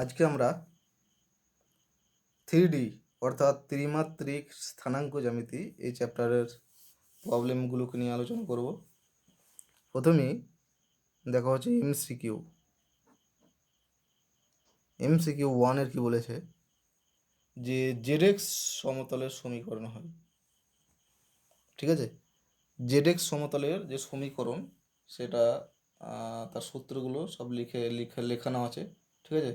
আজকে আমরা 3D অর্থাৎ ত্রিমাত্রিক স্থানাঙ্ক জ্যামিতি এই চ্যাপ্টারের প্রবলেমগুলোকে নিয়ে আলোচনা করব। প্রথমেই দেখা হচ্ছে এমসিকিউ 1-এর কি বলেছে যে জেডএক্স সমতলের সমীকরণ হয়। ঠিক আছে, জেডএক্স সমতলের যে সমীকরণ সেটা তার সূত্রগুলো সব লেখানো আছে। ঠিক আছে,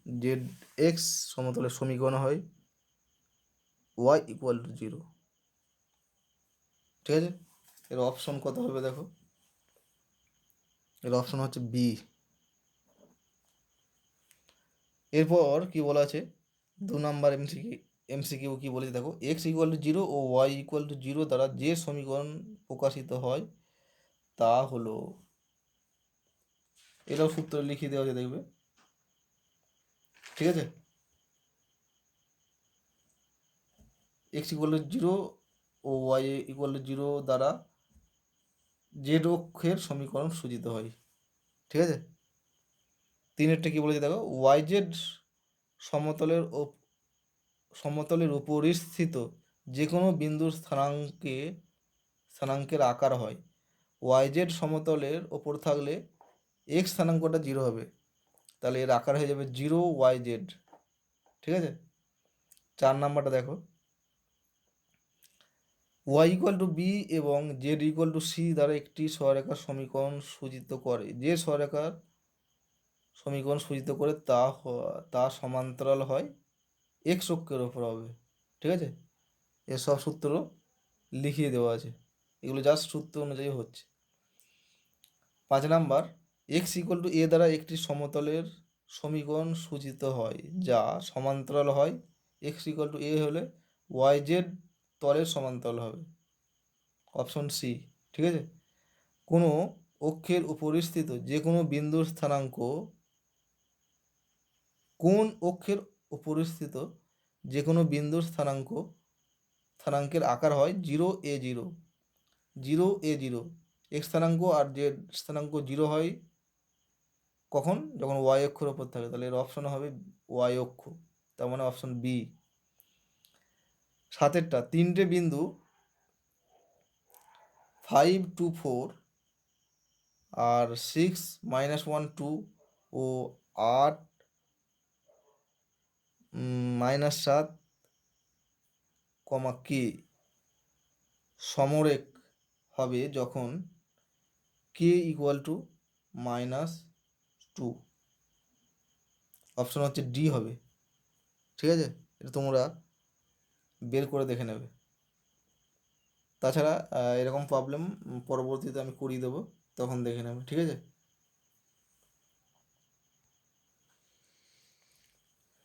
জেড এক্স সমতলের সমীকরণ হয় y = 0। ঠিক আছে, এর অপশন কত হবে দেখো, এর অপশন হচ্ছে বি। এরপর কি বলা আছে 2 নাম্বার এমসিকিউ কি বলেছে দেখো, x = 0 ও y = 0 দ্বারা যে সমীকরণ প্রকাশিত হয় তা হলো, এটাও সূত্র লিখিয়ে দেওয়া আছে দেখবে। ঠিক আছে, x = 0 ও y = 0 দ্বারা জেড অক্ষের সমীকরণ সূচিত হয়। ঠিক আছে, 3-এরটা কি বলেছে দেখো, yz সমতলের উপরিস্থিত যে কোনো বিন্দুর স্থানাঙ্কের আকার হয়। yz সমতলের ওপর থাকলে x স্থানাঙ্কটা 0 হবে, তাহলে এর আকার হয়ে যাবে 0yz। ঠিক আছে, 4 নাম্বারটা দেখো, y = b এবং z = c দ্বারা একটি সরলরেখার সমীকরণ সূচিত করে, যে সরলরেখার সমীকরণ সূচিত করে তা সমান্তরাল হয় x অক্ষের ওপর হবে। ঠিক আছে, এর সব সূত্র লিখিয়ে দেওয়া আছে, এগুলো জাস্ট সূত্র অনুযায়ী হচ্ছে। 5 নাম্বার, x = a দ্বারা একটি সমতলের সমীকরণ সূচিত হয় যা সমান্তরাল হয়। x = a হলে yz তলের সমান্তরাল হবে, অপশন সি। ঠিক আছে, কোনো অক্ষের উপরিস্থিত যে কোনো বিন্দুর স্থানাঙ্ক, কোন অক্ষের উপরিস্থিত যে কোনো বিন্দুর স্থানাঙ্কের আকার হয় 0a0। 0a0 x স্থানাঙ্ক আর z স্থানাঙ্ক 0 হয় কখন, যখন y অক্ষের ওপর থাকে, তাহলে এর অপশন হবে y অক্ষ, তার মানে অপশন বি। 7-এরটা, 3টে বিন্দু 5, 2, 4 আর 6, -1, 2 ও 8, -7, k সমরেখ হবে যখন k = -2। অপশন হচ্ছে ডি হবে। ঠিক আছে, এটা তোমরা বের করে দেখে নেবে। তাছাড়া এরকম প্রবলেম পরবর্তীতে আমি করিয়ে দেবো, তখন দেখে নেবে। ঠিক আছে,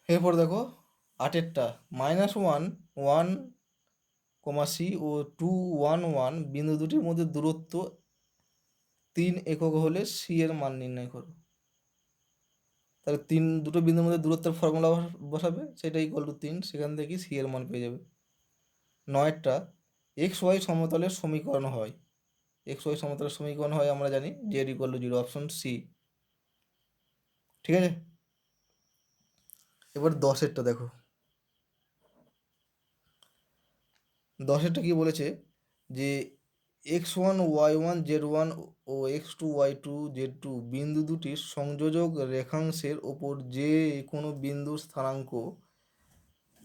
এরপর দেখো 8-এরটা, -1, 1, c ও 2, 1, 1 বিন্দু দুটির মধ্যে দূরত্ব 3 একক হলে c এর মান নির্ণয় করো। তাহলে দুটো বিন্দুর মধ্যে দূরত্বের ফর্মুলা বসাবে, সেটা = 3, সেখান থেকে c এর মান পেয়ে যাবে। 9-টা, xy সমতলের সমীকরণ হয়, xy সমতলের সমীকরণ হয় আমরা জানি z = 0, অপশন সি। ঠিক আছে, এবার 10-এরটা দেখো, 10-এরটা কি বলেছে যে x1, y1, z1 ও x2, y2, z2 বিন্দু দুটির সংযোজক রেখাংশের ওপর যে কোনো বিন্দুর স্থানাঙ্ক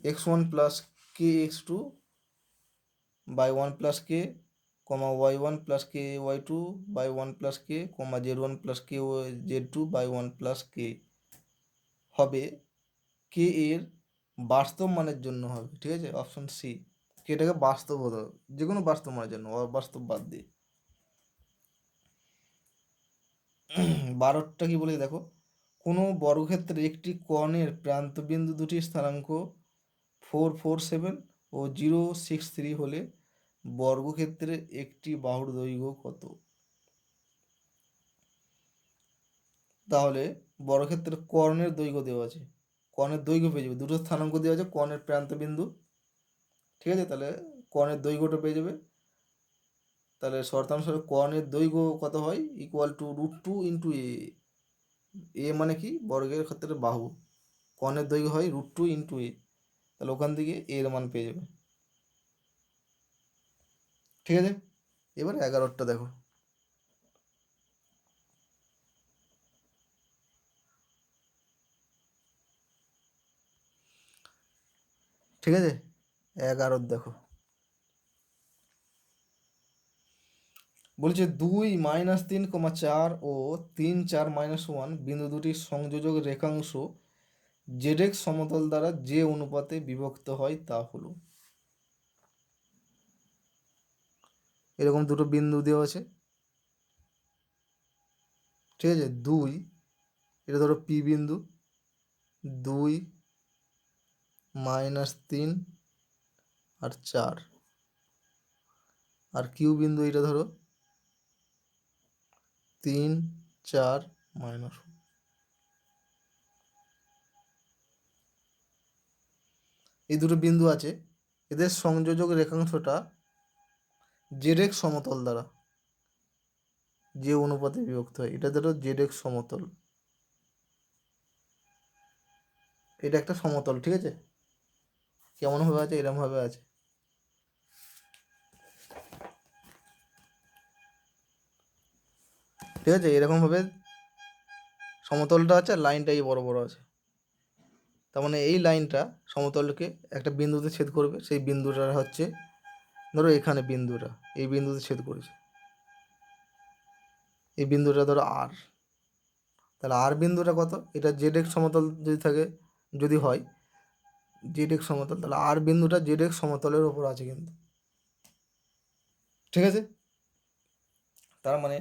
x1 + k x2 by 1 + k, y1 + k y2 by 1 + k, z1 + k z2 by 1 + k হবে k এর বাস্তব মানের জন্য হবে। ঠিক আছে, অপশন সি। এটাকে বাস্তব হতে হবে, যে কোনো বাস্তব মানের জন্য, অবাস্তব বাদ দিয়ে। 12টা কি বলে দেখো, কোনো বর্গক্ষেত্রে একটি কোণের প্রান্তবিন্দু দুটির স্থানাঙ্ক 4, 4, 7 ও 0, 6, 3 হলে বর্গক্ষেত্রের একটি বাহুর দৈর্ঘ্য কত? তাহলে বর্গক্ষেত্রের কর্ণের দৈর্ঘ্য দেওয়া আছে, কর্ণের দৈর্ঘ্য পেয়ে যাবে, দুটো স্থানাঙ্ক দেওয়া আছে কর্ণের প্রান্তবিন্দু। ঠিক আছে, তাহলে কর্ণের দৈর্ঘ্যটা পেয়ে যাবে। তাহলে শর্তানুসারে কর্ণের দৈর্ঘ্য কত হয়, = √2 × a। এ মানে কি, বর্গের ক্ষেত্রে বাহু, কর্ণের দৈর্ঘ্য হয় √2 × এ, তাহলে ওখান থেকে এর মান পেয়ে যাবে। ঠিক আছে, এবার 11টা দেখো। ঠিক আছে, 11 দেখো, বলছে 2 - 3, 4 ও 3, 4, - 1 বিন্দু দুটির সংযোজক রেখাংশ জেড এক্স সমতল দ্বারা যে অনুপাতে বিভক্ত হয় তা হলো। এরকম দুটো বিন্দু দেওয়া আছে, ঠিক আছে, 2, এটা ধরো পি বিন্দু, 2, - 3 আর 4, আর কিউ বিন্দু এটা ধরো 3, 4, - 1। এই দুটো বিন্দু আছে, এদের সংযোজক রেখাংশটা জেড এক্স সমতল দ্বারা যে অনুপাতে বিভক্ত হয়, এটা ধরো জেড এক্স সমতল, এটা একটা সমতল, ঠিক আছে, কেমন ভাবে আছে, এরকম ভাবে আছে, ঠিক আছে, এরকম ভাবে সমতলটা আছে, আর লাইনটা এই বড় বড় আছে, তার মানে এই লাইনটা সমতলকে একটা বিন্দুতে ছেদ করবে, সেই বিন্দুটা হচ্ছে ধরো এখানে বিন্দুটা, এই বিন্দুতে ছেদ করেছে, এই বিন্দুটা ধরো আর, তাহলে আর বিন্দুটা কত, এটা জেড এক্স সমতল যদি থাকে, যদি হয় জেড এক্স সমতল, তাহলে আর বিন্দুটা জেড এক্স সমতলের ওপর আছে কিন্তু, ঠিক আছে, তার মানে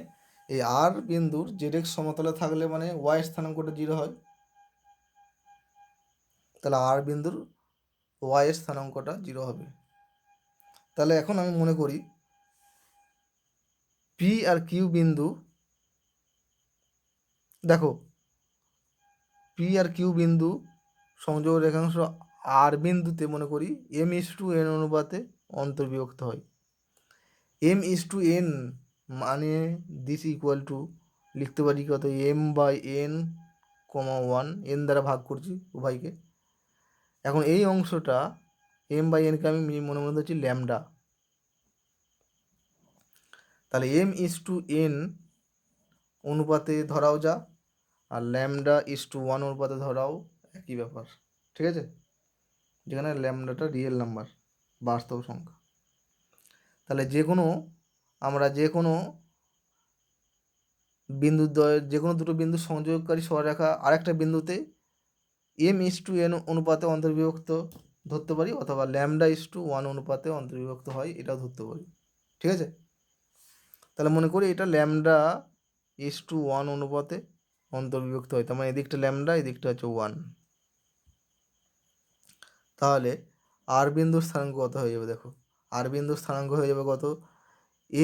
এই আর বিন্দুর জেড এক্স সমতলে থাকলে মানে ওয়াই স্থানাঙ্কটা 0 হয়, তাহলে আর বিন্দুর ওয়াই এর স্থানাঙ্কটা 0 হবে। তাহলে এখন আমি মনে করি পি আর কিউ বিন্দু, দেখো পি আর কিউ বিন্দু সংযোগ রেখাংশ আর বিন্দুতে মনে করি m:n অনুপাতে অন্তর্বিভক্ত হয়। m:n মানে দিস ইকুয়াল টু, লিখতে পারি কত, m/n, 1, n দ্বারা ভাগ করছি উভয়কে। এখন এই অংশটা m/nকে আমি মনে মনে হচ্ছে ল্যামডা, তাহলে m:n অনুপাতে ধরাও যা, আর λ:1 অনুপাতে ধরাও একই ব্যাপার, ঠিক আছে, যেখানে ল্যামডাটা রিয়েল নাম্বার, বাস্তব সংখ্যা। তাহলে আমরা যে কোনো বিন্দুদ্বয়ের, যে কোনো দুটো বিন্দু সংযোগকারী সরলরেখা আরেকটা বিন্দুতে m:n অনুপাতে অন্তর্বিভক্ত ধরতে পারি, অথবা λ:1 অনুপাতে অন্তর্বিভক্ত হয় এটাও ধরতে পারি, ঠিক আছে। তাহলে মনে করি এটা λ:1 অনুপাতে অন্তর্বিভক্ত হয়, তার মানে এদিকটা ল্যামডা, এদিকটা হচ্ছে 1, তাহলে আর বিন্দুর স্থানাঙ্ক কত হয়ে যাবে, দেখো আর বিন্দুর স্থানাঙ্ক হয়ে যাবে কত,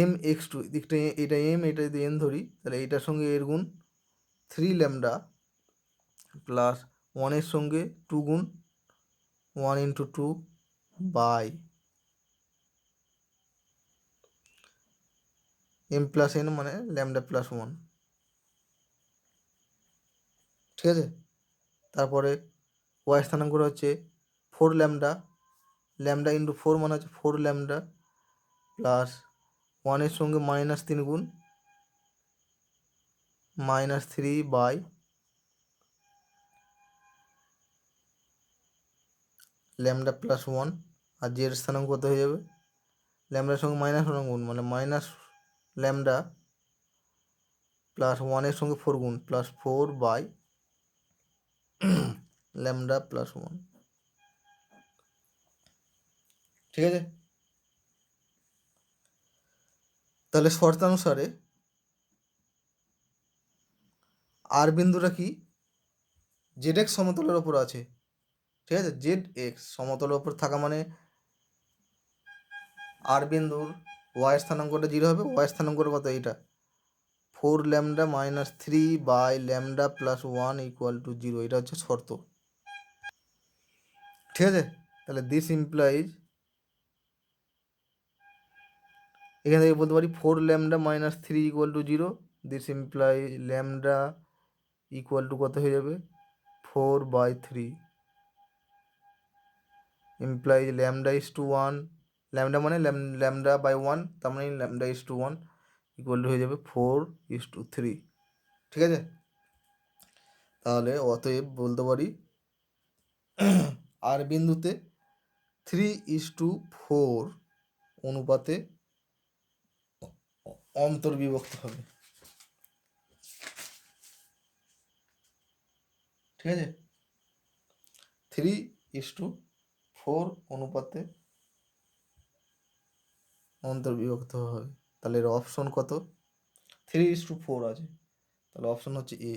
m(x2), দিকটা এটা m, এটা যদি n ধরি, তাহলে এইটার সঙ্গে এর গুণ 3λ প্লাস 1 সঙ্গে 2 গুণ 1 × 2 বাই m+n মানে λ+1, ঠিক আছে। তারপরে ওয়াই স্থানাঙ্কটা হচ্ছে 4λ, λ×4 মানে হচ্ছে 4λ প্লাস 1 সঙ্গে -3 গুণ -3 বাই λ+1, আর জের স্থানাঙ্ক কত হয়ে যাবে, ল্যামডার সঙ্গে -1 গুণ মানে -λ প্লাস 1 সঙ্গে 4 গুণ +4 বাই λ+1, ঠিক আছে। তাহলে শর্তানুসারে আর বিন্দুটা কি, জেড এক্স সমতলের ওপর আছে, ঠিক আছে, জেড এক্স সমতলের ওপর থাকা মানে আর বিন্দুর ওয়াই স্থানাঙ্কটা 0 হবে, ওয়াই স্থানাঙ্কটা কত, এইটা 4λ - 3 বাই λ+1 = 0, এটা হচ্ছে শর্ত, ঠিক আছে। তাহলে দিস ইমপ্লাইজ, এখান থেকে বলতে পারি 4λ - 3 = 0, দিস ইমপ্লাইজ λ ইকুয়াল টু কত হয়ে যাবে 4/3 implies lambda is to 1, lambda মানে ল্যামডা বাই 1, তার মানে lambda is to 1 equal to হয়ে যাবে 4:3। ঠিক আছে, তাহলে অতএব বলতে পারি আর বিন্দুতে 3:4 অনুপাতে অন্তর্বিভক্ত হবে। ঠিক আছে, 3:4 অনুপাতে অন্তর্বিভক্ত হবে। তাহলে এর অপশন কত? 3:4 আছে, তাহলে অপশন হচ্ছে এ।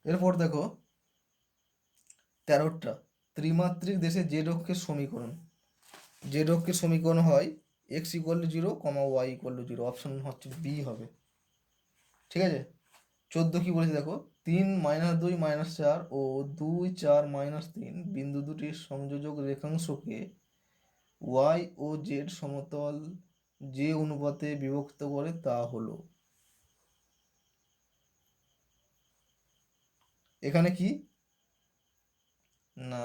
এরপর দেখো 13টা ত্রিমাত্রিক দেশে জেড অক্ষের সমীকরণ। জেড অক্ষের সমীকরণ হয় x=0, y=0। অপশন হচ্ছে বি হবে। ঠিক আছে, 14 কি বলেছে দেখো, 3 -2 -4 ও 2 4 -3 বিন্দু দুটির সংযোজক রেখাংশকে y ও z সমতল যে অনুপাতে বিভক্ত করে তা হলো। এখানে কি না,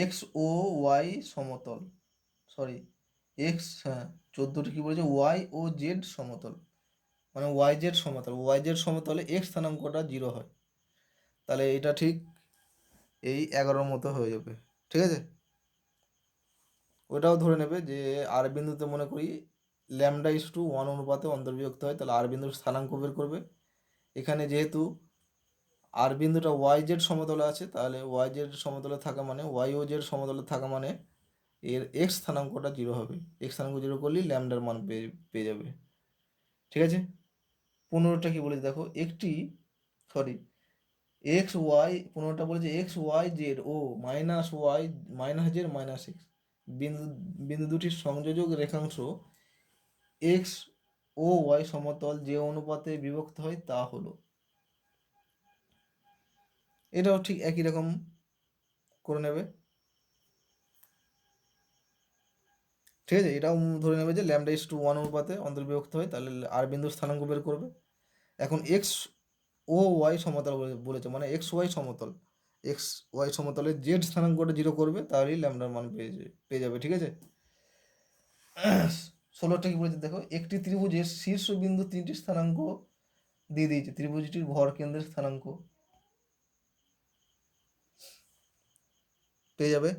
এক্স ও ওয়াই সমতল, সরি এক্স, হ্যাঁ 14টি কি বলেছে, ওয়াই ও জেড সমতল, মানে ওয়াই জেড সমতল, ওয়াই জেড সমতলে এক্স স্থানাঙ্কটা 0 হয়। তাহলে এটা ঠিক এই 11 মতো হয়ে যাবে। ঠিক আছে, ওটাও ধরে নেবে যে আর বিন্দুতে মনে করি λ1 অনুপাতে অন্তর্বিভক্ত হয়, তাহলে আর বিন্দুর স্থানাঙ্ক বের করবে। এখানে যেহেতু আর বিন্দুটা ওয়াই জেড সমতলে আছে, তাহলে ওয়াই জেড সমতলে থাকা মানে ওয়াই ও জেড সমতলে থাকা মানে এর এক্স স্থানাঙ্কটা 0 হবে। এক্স স্থানাঙ্ক 0 করলেই ল্যামডার মান পেয়ে যাবে। ঠিক আছে, 15টা কি বলেছে দেখো, একটি সরি এক্স ওয়াই 15টা বলেছে এক্স ওয়াই জেড ও minus Y minus Z minus X বিন্দু বিন্দু দুটির সংযোজক রেখাংশ এক্স ও ওয়াই সমতল যে অনুপাতে বিভক্ত হয় তা হলো। এটাও ঠিক একই রকম করে নেবে। ঠিক আছে, এটাও ধরে নেবে যে λ1 অনুপাতে অন্তর্বিভক্ত হয়, তাহলে আর বিন্দুর স্থানাঙ্ক বের করবে। এখন এক্স ও ওয়াই সমতল বলেছে, মানে এক্স ওয়াই সমতল, এক্স ওয়াই সমতলে জেড স্থানাঙ্কটা 0 করবে, তাহলেই ল্যামডার মান পেয়ে যাবে। ঠিক আছে, 16টা কি বলেছে দেখো, একটি ত্রিভুজের শীর্ষ বিন্দু 3টি স্থানাঙ্ক দিয়ে দিয়েছে, ত্রিভুজটির ভর কেন্দ্রের স্থানাঙ্ক পেয়ে যাবে।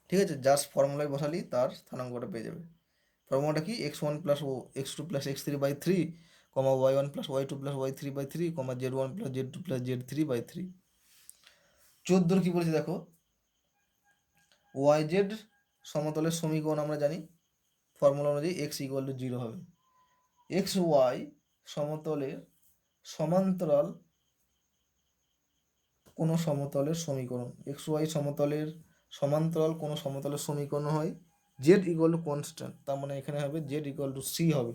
ঠিক আছে, জাস্ট ফর্মুলায় বসালি তার স্থানাঙ্কটা পেয়ে যাবে। ফর্মুলাটা কি, x1 + x2 + x3/3, y1 + y2 + y3/3, z1 + z2 + z3/3। 14 কি বলেছে দেখো, ওয়াই জেড সমতলের সমীকরণ আমরা জানি, ফর্মুলা অনুযায়ী x=0 হবে। এক্স ওয়াই সমতলের সমান্তরাল কোনো সমতলের সমীকরণ, এক্স ওয়াই সমতলের সমান্তরাল কোনো সমতলের সমীকরণ হয় z=কনস্ট্যান্ট, তার মানে এখানে হবে z=c হবে।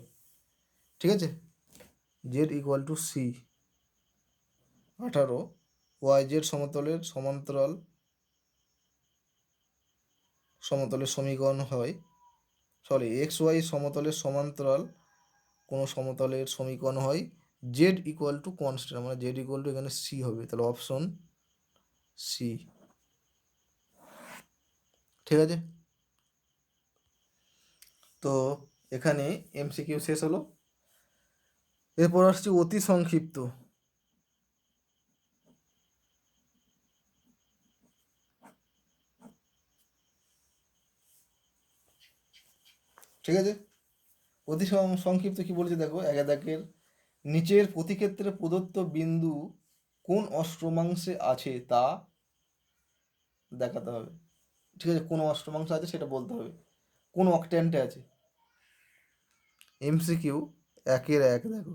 ঠিক আছে, z=c। 18 ওয়াই জেড সমতলের সমতলের সমীকরণ হয়, সরি এক্স ওয়াই সমতলের সমান্তরাল কোনো সমতলের সমীকরণ হয় z=কনস্ট্যান্ট, মানে z= এখানে c হবে, তাহলে অপশন সি। ঠিক আছে, তো এখানে এমসিকিউ শেষ হলো। এরপর আসছি অতি সংক্ষিপ্ত। ঠিক আছে, অতি সংক্ষিপ্ত কি বলেছে দেখো, এক দাগের নিচের প্রতিক্ষেত্রে প্রদত্ত বিন্দু কোন অষ্টমাংশে আছে তা দেখাতে হবে। ঠিক আছে, কোন অষ্টমাংশে আছে সেটা বলতে হবে, কোন অক্ট্যান্টে আছে। এমসিকিউ 1-1 দেখো,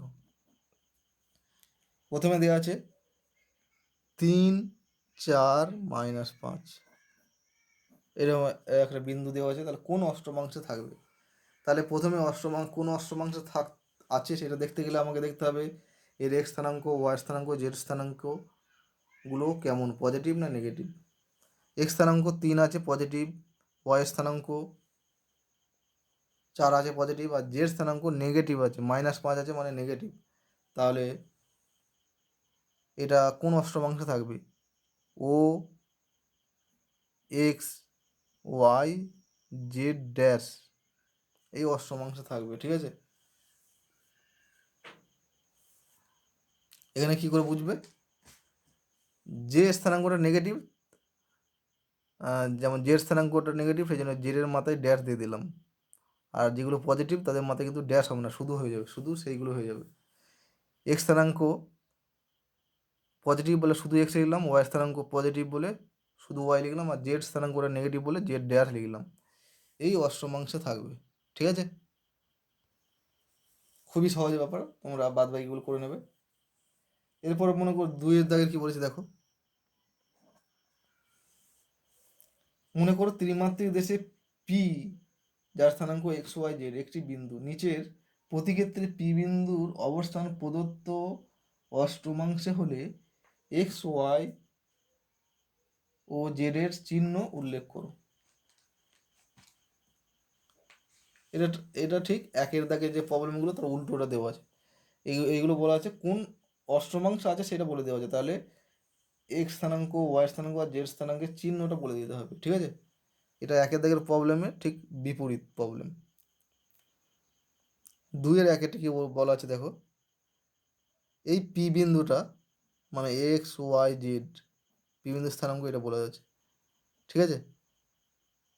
প্রথমে দেওয়া আছে 3 4 -5, এরকম একটা বিন্দু দেওয়া আছে, তাহলে কোন অষ্টমাংশে থাকবে। তাহলে প্রথমে কোন অষ্টমাংশে আছে সেটা দেখতে গেলে আমাকে দেখতে হবে এর এক্স স্থানাঙ্ক, ওয়াই স্থানাঙ্ক, জেড স্থানাঙ্কগুলো কেমন, পজিটিভ না নেগেটিভ। এক্স স্থানাঙ্ক 3 আছে পজিটিভ, ওয়াই স্থানাঙ্ক 4 আছে পজিটিভ, আর জেড স্থানাঙ্ক নেগেটিভ আছে, -5 আছে মানে নেগেটিভ, তাহলে এটা কোন অষ্টমাংশে থাকবে? ও এক্স ওয়াই জেড ড্যাশ এই অষ্টমাংশে থাকবে। ঠিক আছে, এখানে কি করে বুঝবে? যে স্থানাঙ্কটা নেগেটিভ, যেমন জেড স্থানাঙ্কটা নেগেটিভ, সেই জন্য জেডের মাথায় ড্যাশ দিয়ে দিলাম, আর যেগুলো পজিটিভ তাদের মাথায় কিন্তু ড্যাশ হবে না, শুধু হয়ে যাবে, শুধু সেইগুলো হয়ে যাবে। এক্স স্থানাঙ্ক পজিটিভ বলে শুধু এক্স লিখলাম, ওয়াই স্থানাঙ্ক পজিটিভ বলে শুধু ওয়াই লিখলাম, আর জেড স্থানাঙ্কটা নেগেটিভ বলে জেড ড্যাশ লিখলাম। এই অষ্টমাংশে থাকবে। ঠিক আছে, খুবই সহজ ব্যাপার, তোমরা বাদ বাকিগুলো করে নেবে। এরপর মনে করো 2-এর দাগের কি বলেছে দেখো। মনে করো ত্রিমাত্রিক দেশে পি, যার স্থানাঙ্ক এক্স ওয়াই জেড, একটি বিন্দু, নিচের প্রতিক্ষেত্রে পি বিন্দুর অবস্থান প্রদত্ত অষ্টমাংশে হলে এক্স ওয়াই ও জেড এর চিহ্ন উল্লেখ করো। এটা এটা ঠিক 1-এর দাগে যে প্রবলেমগুলো তার উল্টোটা দেওয়া আছে। এইগুলো বলা আছে কোন অষ্টমাংশ আছে সেটা বলে দেওয়া আছে, তাহলে এক্স স্থানাঙ্ক ওয়াই স্থানাঙ্ক আর জেড স্থানাঙ্কের চিহ্নটা বলে দিতে হবে। ঠিক আছে, এটা 1-এর দাগের প্রবলেমে ঠিক বিপরীত প্রবলেম। 2-এর 1-এ কি বলা আছে দেখো। এই পি বিন্দুটা মানে এক্স ওয়াই জেড পি বিন্দুর স্থানাঙ্ক এটা বলা যাচ্ছে। ঠিক আছে,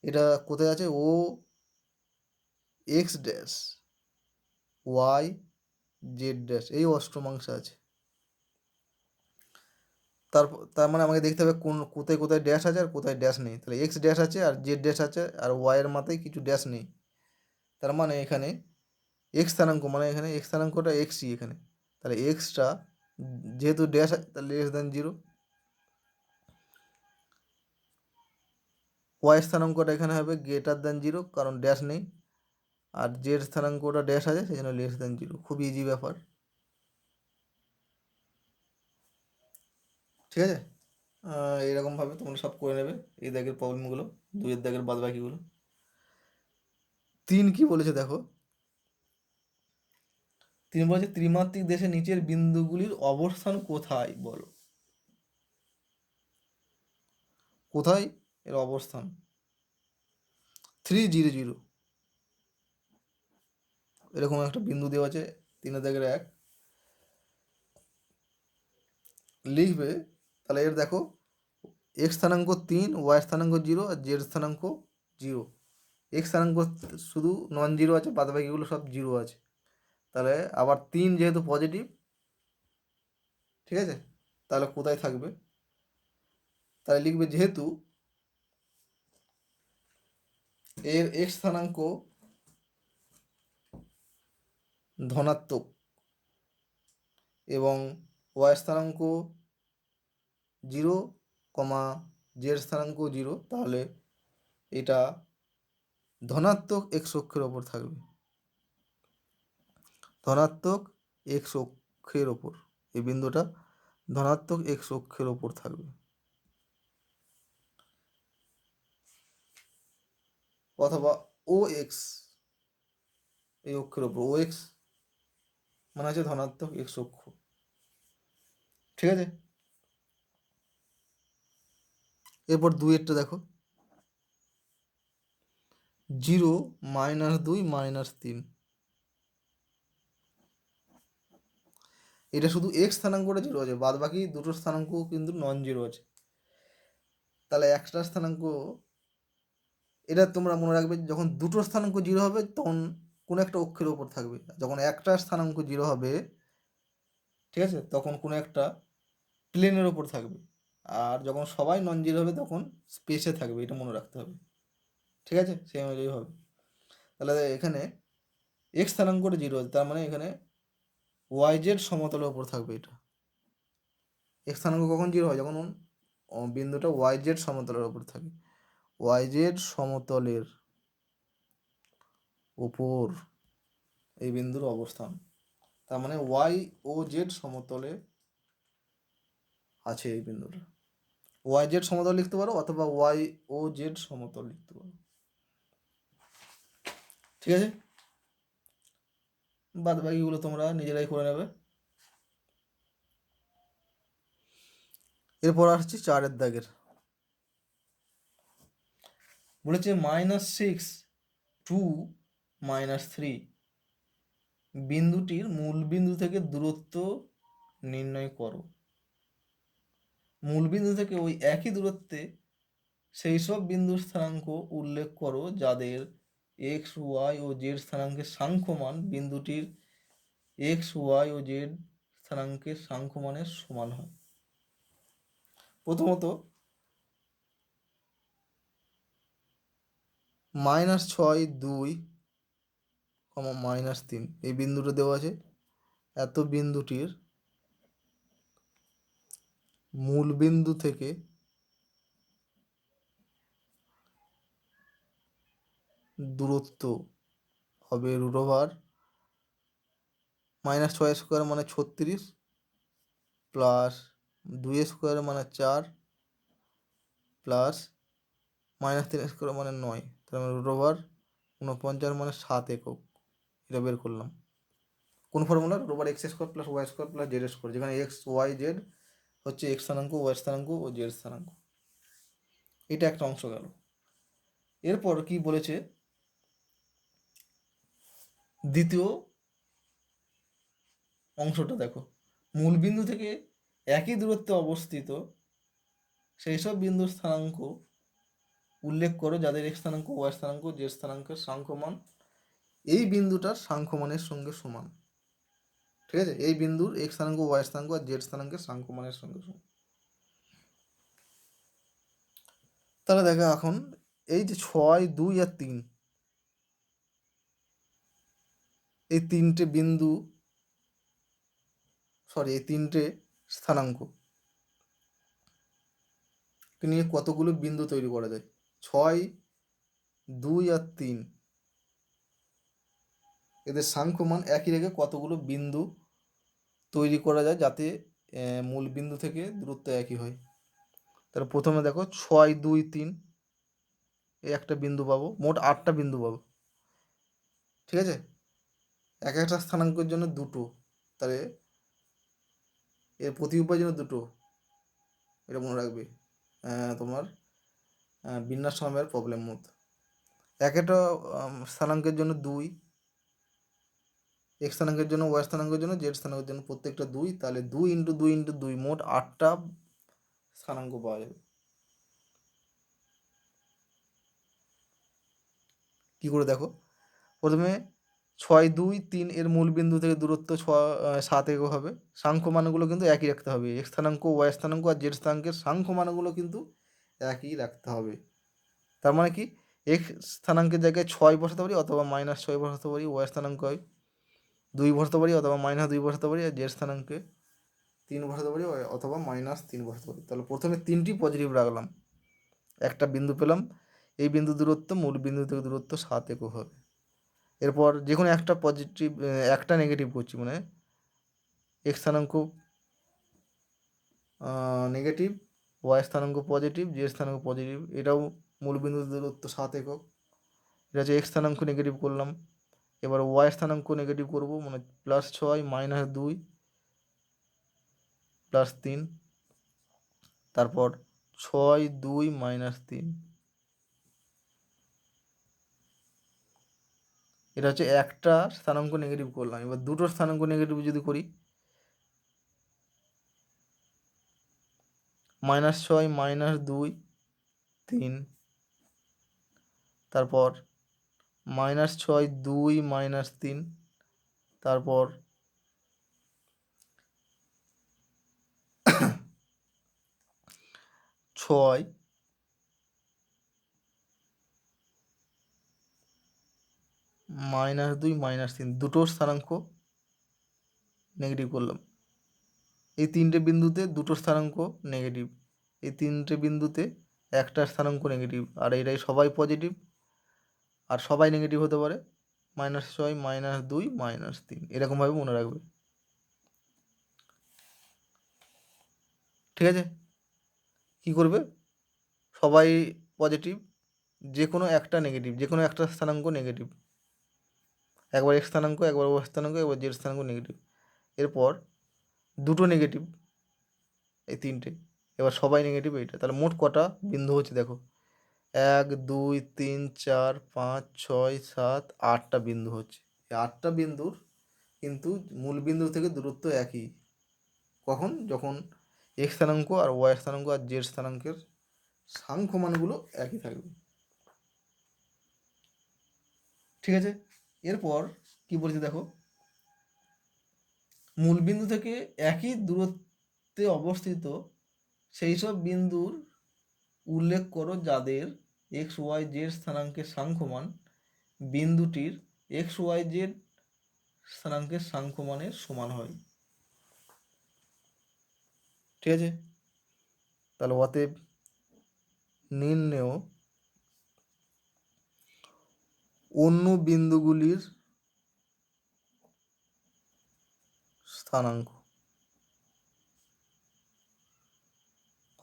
এটা কোথায় আছে? O X dash Y Z dash এই অষ্টমাংশে আছে। তার মানে আমাকে দেখতে হবে কোন কোথায় কোথায় ড্যাশ আছে আর কোথায় ড্যাশ নেই। তাহলে এক্স ড্যাশ আছে আর জেড ড্যাশ আছে আর ওয়াইয়ের মাথায় কিছু ড্যাশ নেই। তার মানে এখানে এক্স স্থানাঙ্ক মানে এখানে এক্স স্থানাঙ্কটা এক্সই এখানে, তাহলে এক্সটা যেহেতু ড্যাশ আছে তাহলে <0, ওয়াই স্থানাঙ্কটা এখানে হবে <0 কারণ ড্যাশ নেই, আর জেড স্থানাঙ্কটা ড্যাশ আছে সেই জন্য <0। খুব ইজি ব্যাপার। ঠিক আছে, এরকমভাবে তোমরা সব করে নেবে এই দাগের প্রবলেমগুলো, 2-এর দাগের বাদ বাকিগুলো। 3 কি বলেছে দেখো। 3 বলেছে ত্রিমাত্রিক দেশে নিচের বিন্দুগুলির অবস্থান কোথায় বলো। কোথায় এর অবস্থান? 3, 0, 0 এরকম একটা বিন্দু দেওয়া আছে, 3-এর দাগের 1 লিখবে। তাহলে এর দেখো এক্স স্থানাঙ্ক 3, ওয়াই স্থানাঙ্ক 0 আর জেড স্থানাঙ্ক 0। এক্স স্থানাঙ্ক শুধু নন জিরো আছে, বাদ বাকিগুলো সব জিরো আছে। তাহলে আবার 3 যেহেতু পজিটিভ, ঠিক আছে, তাহলে কোথায় থাকবে? তাহলে লিখবে যেহেতু এর এক্স স্থানাঙ্ক ধনাত্মক এবং ওয়াই স্থানাঙ্ক 0, জেড স্থানাঙ্ক 0, তাহলে এটা ধনাত্মক এক্স অক্ষের ওপর থাকবে। ধনাত্মক এক্স অক্ষের ওপর এই বিন্দুটা ধনাত্মক এক্স অক্ষের ওপর থাকবে, অথবা ও এক্স এই অক্ষের ওপর। ও এক্স মানে আছে ধনাত্মক এক্স অক্ষ। ঠিক আছে, এরপর 2-এরটা দেখো। 0, -2, -3 এটা শুধু এক্স স্থানাঙ্কটা 0 আছে, বাদ বাকি দুটো স্থানাঙ্ক কিন্তু নন জিরো আছে। তাহলে একটা স্থানাঙ্ক, এটা তোমরা মনে রাখবে যখন দুটো স্থানাঙ্ক 0 হবে তখন কোনো একটা অক্ষের ওপর থাকবে, যখন একটা স্থানাঙ্ক 0 হবে, ঠিক আছে, তখন কোনো একটা প্লেনের ওপর থাকবে, আর যখন সবাই নন জিরো হবে তখন স্পেসে থাকবে, এটা মনে রাখতে হবে। ঠিক আছে, সেই অনুযায়ী হবে। তাহলে এখানে এক্স স্থানাঙ্কটা 0 আছে, তার মানে এখানে ওয়াই জেড সমতলের ওপর থাকবে এটা। এক্স স্থানাঙ্ক কখন 0 হয়? যখন বিন্দুটা ওয়াই জেড সমতলের ওপর থাকে। ওয়াই জেড সমতলের ওপর এই বিন্দুর অবস্থান, তার মানে ওয়াই ও জেড সমতলে আছে এই বিন্দুটা। ওয়াই জেড সমতল লিখতে পারো অথবা ওয়াই ও জেড সমতল লিখতে পারো। ঠিক আছে। বাদ বাকিগুলো তোমরা নিজেরাই করে নেবে। এরপর আসছি 4 দাগের। বলেছে -6 2 -3 বিন্দুটির মূল বিন্দু থেকে দূরত্ব নির্ণয় করো। মূল বিন্দু থেকে ওই একই দূরত্বে সেই সব বিন্দুর স্থানাঙ্ক উল্লেখ করো যাদের এক্স ওয়াই ও জেড স্থানাঙ্কের সাংখ্যমান বিন্দুটির এক্স ওয়াই ও জেড স্থানাঙ্কের সাংখ্যমানের সমান হয়। প্রথমত -6 2 -3 এই বিন্দুটা দেওয়া আছে। এত বিন্দুটির মূল বিন্দু থেকে দূরত্ব হবে √, -6 স্কোয়ার মানে 36 প্লাস 2 স্কোয়ার মানে 4 প্লাস -3 স্কোয়ার মানে 9, তার মানে √, 49 মানে 7 একক। এটা বের করলাম কোন ফর্মুলা? √(x² + y² + z², যেখানে এক্স ওয়াই জেড হচ্ছে এক্স স্থানাঙ্ক, ওয়াই স্থানাঙ্ক ও জেড স্থানাঙ্ক। এটা একটা অংশ গেল। এরপর কি বলেছে, দ্বিতীয় অংশটা দেখো, মূল বিন্দু থেকে একই দূরত্বে অবস্থিত সেই সব বিন্দুর স্থানাঙ্ক উল্লেখ করো যাদের এক্স স্থানাঙ্ক, ওয়াই স্থানাঙ্ক, জেড স্থানাঙ্কের সাংখ্যমান এই বিন্দুটার সাংখ্যমানের সঙ্গে সমান। ঠিক আছে, এই বিন্দুর এক্স স্থানাঙ্ক, ওয়াই স্থানাঙ্ক আর জেড স্থানাঙ্কের সাংখ্যমানের সঙ্গে সমান। তাহলে দেখো এখন এই যে 6 2 আর 3 এই তিনটে বিন্দু, এই তিনটে স্থানাঙ্ক নিয়ে কতগুলো বিন্দু তৈরি করা যায়? 6 2 আর 3 এদের সাংখ্যমান একই রেখে কতগুলো বিন্দু তৈরি করা যায় যাতে মূল বিন্দু থেকে দূরত্ব একই হয়। তাহলে প্রথমে দেখো 6 2 3 এই একটা বিন্দু পাবো, মোট 8টা বিন্দু পাবো। ঠিক আছে, এক একটা স্থানাঙ্কের জন্য দুটো, তাহলে এর প্রতি উপায়ের জন্য দুটো, এটা মনে রাখবে তোমার বিন্যাস সময়ের প্রবলেম মতো। এক একটা স্থানাঙ্কের জন্য 2, এক্স স্থানাঙ্কের জন্য, ওয়াই স্থানাঙ্কের জন্য, জেড স্থানাঙ্কের জন্য প্রত্যেকটা 2, তাহলে 2 × 2 × 2 মোট 8টা স্থানাঙ্ক পাওয়া যাবে। কি করে দেখো, প্রথমে 6 2 3 এর মূল বিন্দু থেকে দূরত্ব 7 একক হবে। সাংখ্য মানগুলো কিন্তু একই রাখতে হবে, এক্স স্থানাঙ্ক, ওয়াই স্থানাঙ্ক আর জেড স্থানাঙ্কের সাংখ্য মানগুলো কিন্তু একই রাখতে হবে। তার মানে কি, এক্স স্থানাঙ্কের জায়গায় 6 বসাতে পারি অথবা -6 বসাতে পারি, ওয়াই স্থানাঙ্ক 2 বসাতে পারি অথবা -2 বসাতে পারি, আর জেড স্থানাঙ্কে 3 বসাতে পারি অথবা -3 বসাতে পারি। তাহলে প্রথমে 3টি পজিটিভ রাখলাম, একটা বিন্দু পেলাম, এই বিন্দু দূরত্ব মূল বিন্দু থেকে দূরত্ব 7 একক হবে। এরপর যে কোনো একটা পজিটিভ, একটা নেগেটিভ করছি, মানে এক্স স্থানাঙ্ক নেগেটিভ, ওয়াই স্থানাঙ্ক পজিটিভ, জেড স্থানাঙ্ক পজিটিভ, এটাও মূল বিন্দু দূরত্ব 7 একক। এটা হচ্ছে এক্স স্থানাঙ্ক নেগেটিভ করলাম। এবার ওয়াই স্থানাঙ্ক নেগেটিভ করব, মানে +6 -2 +3, তারপর 6 2 -3, এটা হচ্ছে একটা স্থানাঙ্ক নেগেটিভ করলাম। এবার দুটো স্থানাঙ্ক নেগেটিভ যদি করি, -6 -2 3, তারপর -6 2 -3, তারপর 6 -2 -3, দুটো স্থানাঙ্ক নেগেটিভ করলাম। এই তিনটে বিন্দুতে দুটো স্থানাঙ্ক নেগেটিভ, এই তিনটে বিন্দুতে একটা স্থানাঙ্ক নেগেটিভ, আর এটাই সবাই পজিটিভ আর সবাই নেগেটিভ হতে পারে। -6 -2 -3 এরকমভাবে মনে রাখবে। ঠিক আছে, কি করবে, সবাই পজিটিভ, যে কোনো একটা নেগেটিভ, যে কোনো একটা স্থানাঙ্ক নেগেটিভ, একবার এক্স স্থানাঙ্ক, একবার ওয়াই স্থানাঙ্ক, একবার জেড স্থানাঙ্ক নেগেটিভ। এরপর দুটো নেগেটিভ, এই তিনটে, এবার সবাই নেগেটিভ এইটা। তাহলে মোট কটা বিন্দু হচ্ছে দেখো, 1 2 3 4 5 6 7 8টা বিন্দু হচ্ছে। এই 8টা বিন্দুর কিন্তু মূল বিন্দু থেকে দূরত্ব একই। কখন? যখন এক্স স্থানাঙ্ক আর ওয়াই স্থানাঙ্ক আর জেড স্থানাঙ্কের সাংখ্য মানগুলো একই থাকবে। ঠিক আছে, এরপর কি বলছে দেখো, মূল বিন্দু থেকে একই দূরত্বে অবস্থিত সেই সব বিন্দুর উল্লেখ করো যাদের এক্স ওয়াই জেড স্থানাঙ্কের সাংখ্যমান বিন্দুটির এক্স ওয়াই জেড স্থানাঙ্কের সাংখ্যমানের সমান হয়। ঠিক আছে, তাহলে অতএব নির্ণেয় অন্য বিন্দুগুলির স্থানাঙ্ক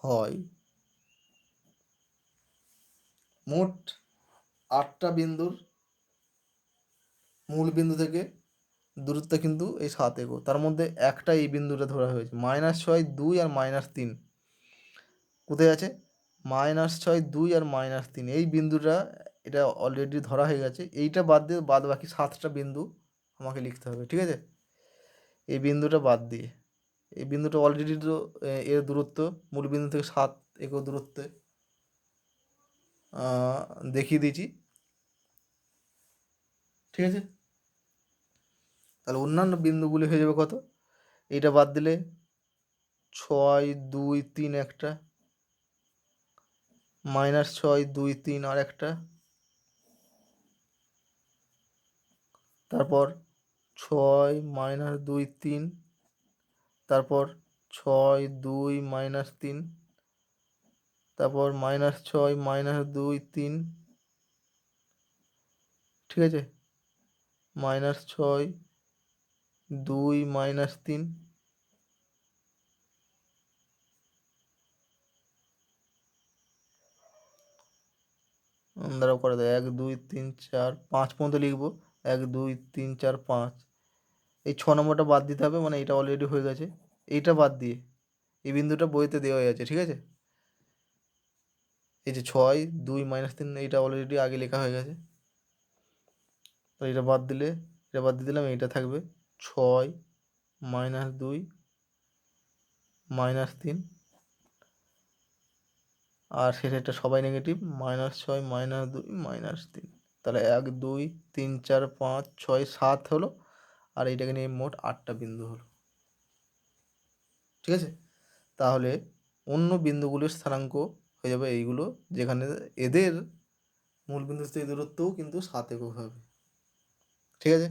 হয় মোট 8টা বিন্দুর মূল বিন্দু থেকে দূরত্ব কিন্তু এই 7 একক, তার মধ্যে একটা এই বিন্দুটা ধরা হয়েছে -6 2 আর -3। কোথায় আছে? -6 2 আর -3 এই বিন্দুটা, এটা অলরেডি ধরা হয়ে গেছে। এইটা বাদ দিয়ে বাদ বাকি 7টা বিন্দু আমাকে লিখতে হবে। ঠিক আছে, এই বিন্দুটা বাদ দিয়ে, এই বিন্দুটা অলরেডি তো এর দূরত্ব মূল বিন্দু থেকে 7 একক দূরত্বে দেখিয়ে দিয়েছি। ঠিক আছে, তাহলে অন্যান্য বিন্দুগুলি হয়ে যাবে কত? এইটা বাদ দিলে 6 2 3 একটা, -6 2 3 আর একটা, তারপর 6 -2 3, তারপর 6 2 -3, তারপর -6 -2 3। ঠিক আছে, -6 2 -3, দ্বারা করে দেয় 1 2 3 4 5 পর্যন্ত লিখবো। 1 2 3 4 5, এই 6 নম্বরটা বাদ দিতে হবে, মানে এটা অলরেডি হয়ে গেছে। এইটা বাদ দিয়ে এই বিন্দুটা বইতে দেওয়া আছে। ঠিক আছে, এই যে 6 2 -3 এইটা অলরেডি আগে লেখা হয়ে গেছে। তো এটা বাদ দিলে, এটা বাদ দিয়ে দিলাম, এইটা থাকবে 6 -2 -3, আর শেষেরটা সবাই নেগেটিভ, -6 -2 -3। তাহলে 1 2 3 4 5 6 7 হলো, আর এইটাকে নিয়ে মোট 8টা বিন্দু হলো। ঠিক আছে, তাহলে অন্য বিন্দুগুলির স্থানাঙ্ক হয়ে যাবে এইগুলো, যেখানে এদের মূল বিন্দু থেকে দূরত্বও কিন্তু 7 একক হবে। ঠিক আছে।